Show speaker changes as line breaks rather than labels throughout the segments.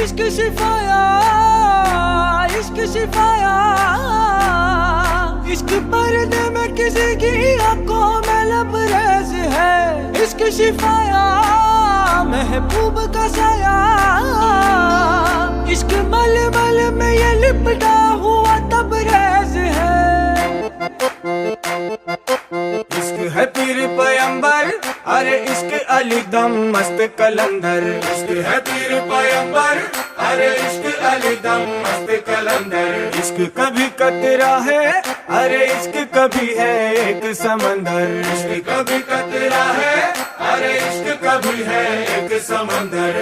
इश्क शिफाया, इश्क शिफाया, इश्क पर्दे में किसी की आंखों में लबरेज है। इश्क शिफाया, महबूब का साया, इश्क मलमल में ये लिपटा हुआ तबरेज है।
इश्क है पीर पैगंबर, अरे इश्क अली दम मस्त कलंदर। इश्क है पीर पैगंबर, अरे इश्क अली दम मस्त कलंदर। इश्क कभी कतरा है, अरे इश्क कभी है एक समंदर। इश्क कभी कतरा है, अरे इश्क कभी है एक समंदर।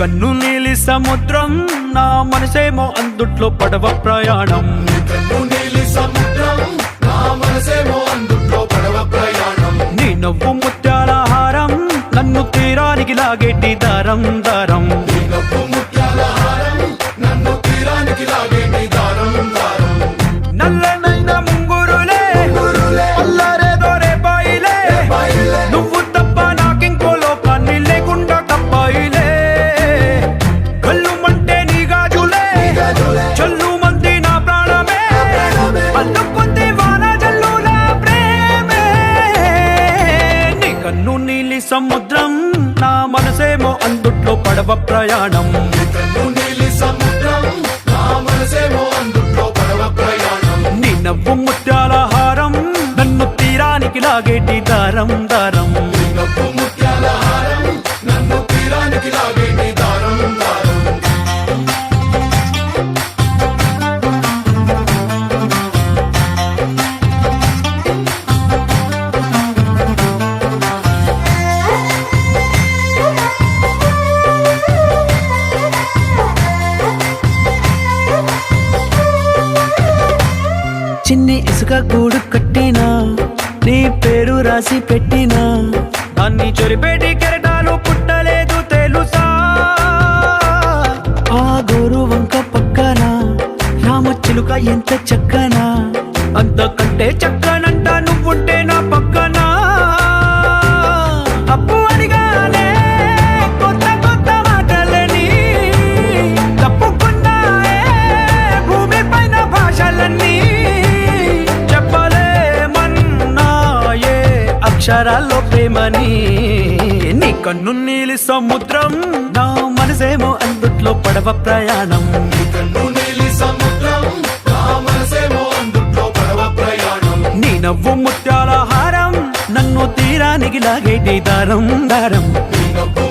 కన్ను నీలి సముద్రం, నా మనసేమో అందుట్లో పడవ ప్రయాణం।
కన్ను నీలి సముద్రం, నా మనసేమో అందుట్లో పడవ ప్రయాణం।
నీ నవ్వు ముత్యాల హారం, నన్ను తీరానికి లాగేటి దారం దారం।
నీ నవ్వు ముత్యాల హారం, నన్ను తీరానికి లాగేటి దారం దారం।
నల్లనైన ముంగురులే అల్లారేదో రేపాయిలే, నువ్వు తప్ప నాకింకో లోకాన్ని లేకుండా కప్పాయిలే। చల్లు మంది నా ప్రాణమే, అల్లుకుంది వాన జల్లుల ప్రేమే। నీ కన్ను నీలి సముద్రం, నా మనసేమో అందుట్లో పడవ ప్రయాణం।
కన్ను నీలి సముద్రం, నా మనసేమో అందుట్లో పడవ ప్రయాణం।
నీ నవ్వు ముత్యాల హారం, నన్ను తీరానికి లాగేటి దారం దారం।
నీ నవ్వు ముత్యాల హారం, నన్ను తీరానికి లాగేటి దారం దారం।
చిన్ని ఇసుక గూడు కట్టినా, నీ పేరు రాసి పెట్టినా, దాన్ని చొరిపేటి కెరటాలు పుట్టలేదు తెలుసా। ఆ గోరు వంక పక్కన రామచిలుక ఎంత చక్కనా, అంతకంటే చక్కనంట నువ్వుంటే నా పక్కన। అప్పు అడిగానే కొత్త కొత్త మాటలని, తప్పుకున్నాయే భూమి పైన భాషలన్నీ, అక్షరాల్లో ప్రేమని। నీ కన్ను నీలి సముద్రం, నా మనసేమో అందుట్లో పడవ ప్రయాణం।
నీ కన్ను నీలి సముద్రం, నా మనసేమో అందుట్లో పడవ ప్రయాణం।
నీ నవ్వు ముత్యాల హారం, నన్ను తీరానికి లాగేటి దారం దారం।
నీ నవ్వు